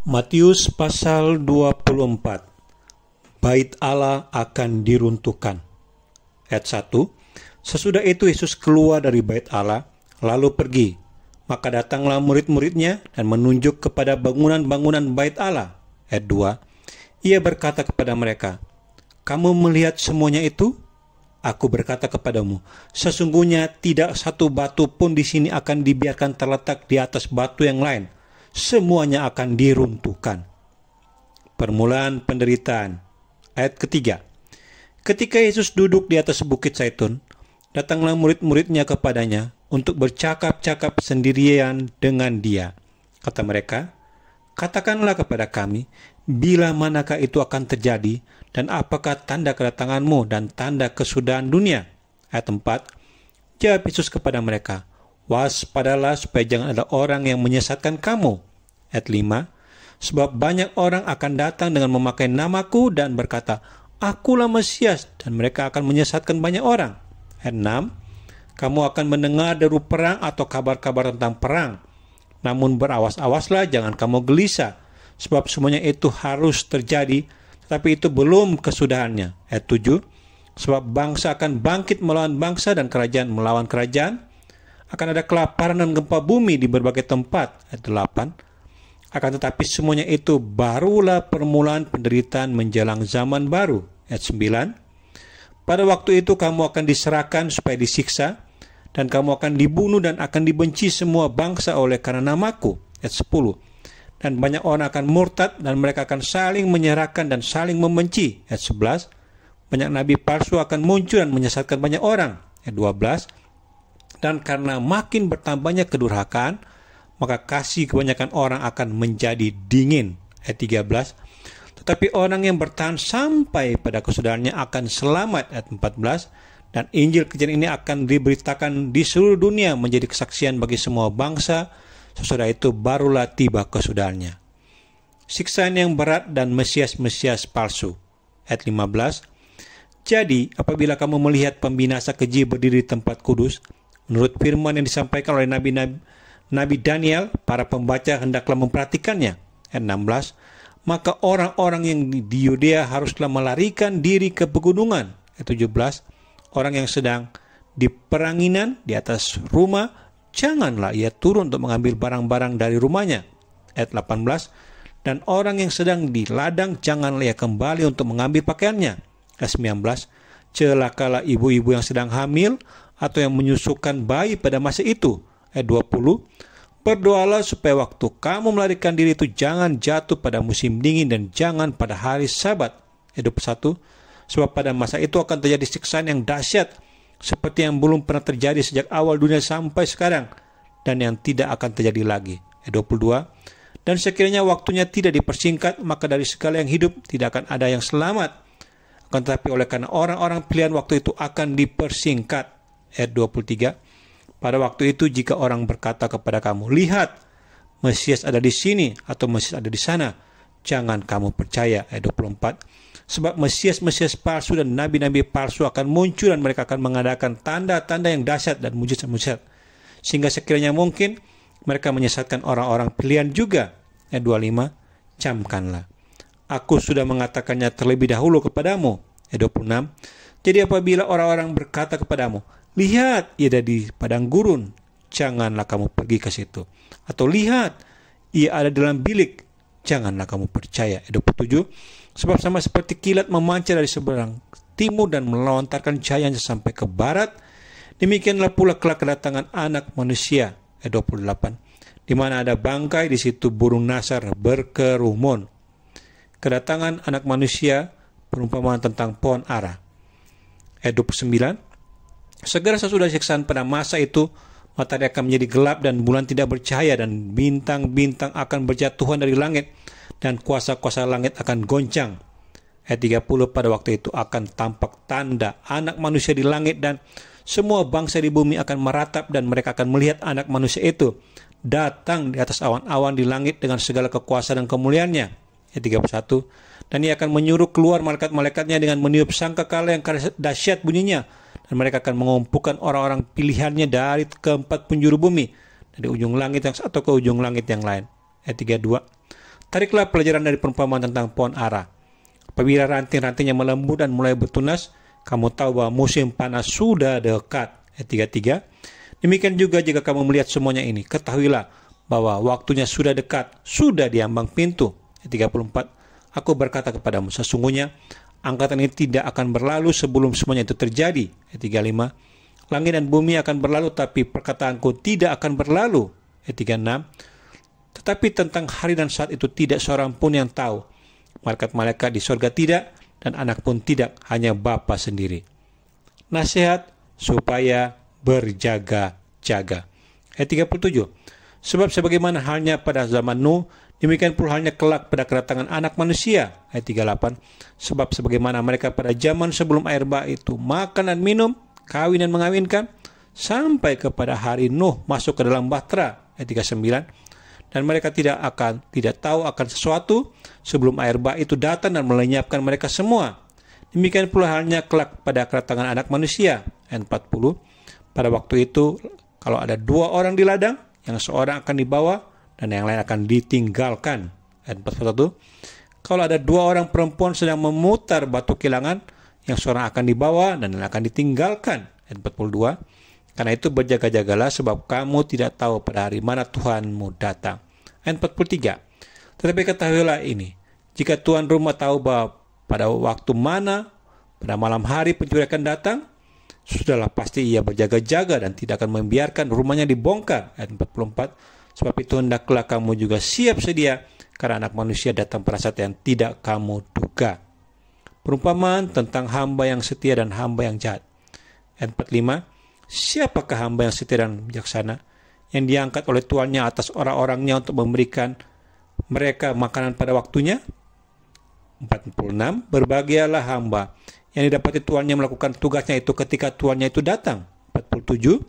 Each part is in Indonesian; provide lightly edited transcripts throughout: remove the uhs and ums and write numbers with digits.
Matius pasal 24. Bait Allah akan diruntuhkan. Ayat 1. Sesudah itu Yesus keluar dari bait Allah, lalu pergi. Maka datanglah murid-muridnya dan menunjuk kepada bangunan-bangunan bait Allah. Ayat 2. Ia berkata kepada mereka, "Kamu melihat semuanya itu? Aku berkata kepadamu, sesungguhnya tidak satu batu pun di sini akan dibiarkan terletak di atas batu yang lain. Semuanya akan diruntuhkan." Permulaan penderitaan. Ayat ketiga. Ketika Yesus duduk di atas bukit Zaitun, datanglah murid-muridnya kepadanya untuk bercakap-cakap sendirian dengan dia. Kata mereka, "Katakanlah kepada kami, bila manakah itu akan terjadi, dan apakah tanda kedatanganmu dan tanda kesudahan dunia?" Ayat 4. Jawab Yesus kepada mereka, "Waspadalah supaya jangan ada orang yang menyesatkan kamu." Ayat 5. Sebab banyak orang akan datang dengan memakai namaku dan berkata, "Akulah Mesias," dan mereka akan menyesatkan banyak orang. Ayat 6. Kamu akan mendengar deru perang atau kabar-kabar tentang perang. Namun berawas-awaslah, jangan kamu gelisah, sebab semuanya itu harus terjadi, tetapi itu belum kesudahannya. Ayat 7. Sebab bangsa akan bangkit melawan bangsa dan kerajaan melawan kerajaan. Akan ada kelaparan dan gempa bumi di berbagai tempat. Ayat 8. Akan tetapi semuanya itu barulah permulaan penderitaan menjelang zaman baru. Ayat 9. Pada waktu itu kamu akan diserahkan supaya disiksa, dan kamu akan dibunuh dan akan dibenci semua bangsa oleh karena namaku. Ayat 10. Dan banyak orang akan murtad dan mereka akan saling menyerahkan dan saling membenci. Ayat 11. Banyak nabi palsu akan muncul dan menyesatkan banyak orang. Ayat 12. Dan karena makin bertambahnya kedurhakaan, maka kasih kebanyakan orang akan menjadi dingin. Ayat 13. Tetapi orang yang bertahan sampai pada kesudahannya akan selamat. Ayat 14. Dan Injil kejadian ini akan diberitakan di seluruh dunia menjadi kesaksian bagi semua bangsa. Sesudah itu barulah tiba kesudahannya. Siksaan yang berat dan Mesias-Mesias palsu. Ayat 15. Jadi apabila kamu melihat pembinasa keji berdiri di tempat kudus, menurut firman yang disampaikan oleh Nabi Daniel, para pembaca hendaklah memperhatikannya. Ayat 16. Maka orang-orang yang di Yudea haruslah melarikan diri ke pegunungan. Ayat 17. Orang yang sedang di peranginan di atas rumah, janganlah ia turun untuk mengambil barang-barang dari rumahnya. Ayat 18. Dan orang yang sedang di ladang, janganlah ia kembali untuk mengambil pakaiannya. Ayat 19. Celakalah ibu-ibu yang sedang hamil atau yang menyusukan bayi pada masa itu. Ayat 20. Berdoalah supaya waktu kamu melarikan diri itu jangan jatuh pada musim dingin dan jangan pada hari Sabat. Ayat 21. Sebab pada masa itu akan terjadi siksaan yang dahsyat seperti yang belum pernah terjadi sejak awal dunia sampai sekarang, dan yang tidak akan terjadi lagi. Ayat 22. Dan sekiranya waktunya tidak dipersingkat, maka dari segala yang hidup tidak akan ada yang selamat. Akan tetapi oleh karena orang-orang pilihan waktu itu akan dipersingkat. Ayat 23. Pada waktu itu jika orang berkata kepada kamu, "Lihat, Mesias ada di sini," atau "Mesias ada di sana," jangan kamu percaya. Ayat 24. Sebab Mesias-Mesias palsu dan nabi-nabi palsu akan muncul dan mereka akan mengadakan tanda-tanda yang dahsyat dan mujizat-mujizat, sehingga sekiranya mungkin mereka menyesatkan orang-orang pilihan juga. Ayat 25. Camkanlah, aku sudah mengatakannya terlebih dahulu kepadamu. Ayat 26. Jadi apabila orang-orang berkata kepadamu, "Lihat, ia ada di padang gurun," janganlah kamu pergi ke situ. Atau "Lihat, ia ada dalam bilik," janganlah kamu percaya. Ayat 27. Sebab sama seperti kilat memancar dari seberang timur dan melontarkan cahayanya sampai ke barat, demikianlah pula kelak kedatangan Anak Manusia. Ayat 28. Di mana ada bangkai, di situ burung nasar berkerumun. Kedatangan Anak Manusia, perumpamaan tentang pohon ara. Ayat 29. Segera sesudah siksaan pada masa itu, matahari akan menjadi gelap dan bulan tidak bercahaya, dan bintang-bintang akan berjatuhan dari langit, dan kuasa-kuasa langit akan goncang. Ayat 30. Pada waktu itu akan tampak tanda Anak Manusia di langit, dan semua bangsa di bumi akan meratap, dan mereka akan melihat Anak Manusia itu datang di atas awan-awan di langit dengan segala kekuasaan dan kemuliaannya. Ayat 31. Dan ia akan menyuruh keluar malaikat-malaikatnya dengan meniup sangkakala yang dahsyat bunyinya, dan mereka akan mengumpulkan orang-orang pilihannya dari keempat penjuru bumi, dari ujung langit yang satu ke ujung langit yang lain. Ayat 32. Tariklah pelajaran dari perumpamaan tentang pohon ara. Apabila ranting-rantingnya melembut dan mulai bertunas, kamu tahu bahwa musim panas sudah dekat. Ayat 33. Demikian juga jika kamu melihat semuanya ini, ketahuilah bahwa waktunya sudah dekat, sudah di ambang pintu. Ayat 34. Aku berkata kepadamu, sesungguhnya angkatan ini tidak akan berlalu sebelum semuanya itu terjadi. Ayat 35. Langit dan bumi akan berlalu, tapi perkataanku tidak akan berlalu. Ayat 36. Tetapi tentang hari dan saat itu tidak seorang pun yang tahu. Malaikat-malaikat di sorga tidak, dan anak pun tidak, hanya Bapa sendiri. Nasihat supaya berjaga-jaga. Ayat 37. Sebab sebagaimana halnya pada zaman Nuh, demikian pula halnya kelak pada kedatangan anak manusia. Ayat 38. Sebab sebagaimana mereka pada zaman sebelum air bah itu makan dan minum, kawin dan mengawinkan, sampai kepada hari Nuh masuk ke dalam bahtera. Ayat 39. Dan mereka tidak tahu akan sesuatu sebelum air bah itu datang dan melenyapkan mereka semua. Demikian pula halnya kelak pada kedatangan anak manusia. Ayat 40. Pada waktu itu, kalau ada 2 orang di ladang, yang seorang akan dibawa dan yang lain akan ditinggalkan. Ayat 41. Kalau ada 2 orang perempuan sedang memutar batu kilangan, yang seorang akan dibawa dan yang akan ditinggalkan. Ayat 42. Karena itu berjaga-jagalah, sebab kamu tidak tahu pada hari mana Tuhanmu datang. Ayat 43. Tetapi ketahuilah ini, jika tuan rumah tahu bahwa pada waktu mana, pada malam hari pencuri akan datang, sudahlah pasti ia berjaga-jaga dan tidak akan membiarkan rumahnya dibongkar. Ayat 44. Sebab itu hendaklah kamu juga siap sedia, karena anak manusia datang pada saat yang tidak kamu duga. Perumpamaan tentang hamba yang setia dan hamba yang jahat. Ayat 45. Siapakah hamba yang setia dan bijaksana, yang diangkat oleh tuannya atas orang-orangnya untuk memberikan mereka makanan pada waktunya? 46. Berbahagialah hamba yang didapati tuannya melakukan tugasnya itu ketika tuannya itu datang. 47.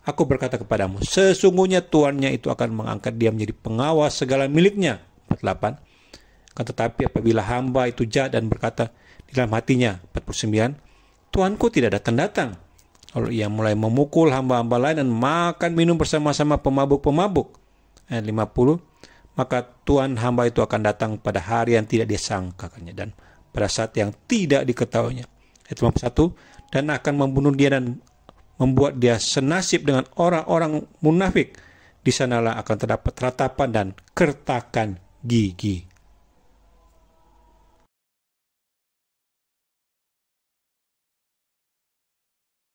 Aku berkata kepadamu, sesungguhnya tuannya itu akan mengangkat dia menjadi pengawas segala miliknya. 48. Kan tetapi apabila hamba itu jahat dan berkata di dalam hatinya, 49, Tuanku tidak datang-datang, lalu ia mulai memukul hamba-hamba lain dan makan minum bersama-sama pemabuk-pemabuk. Ayat 50. Maka Tuhan hamba itu akan datang pada hari yang tidak disangkakannya dan pada saat yang tidak diketahuinya. Ayat 51. Dan akan membunuh dia dan membuat dia senasib dengan orang-orang munafik. Di sanalah akan terdapat ratapan dan kertakan gigi.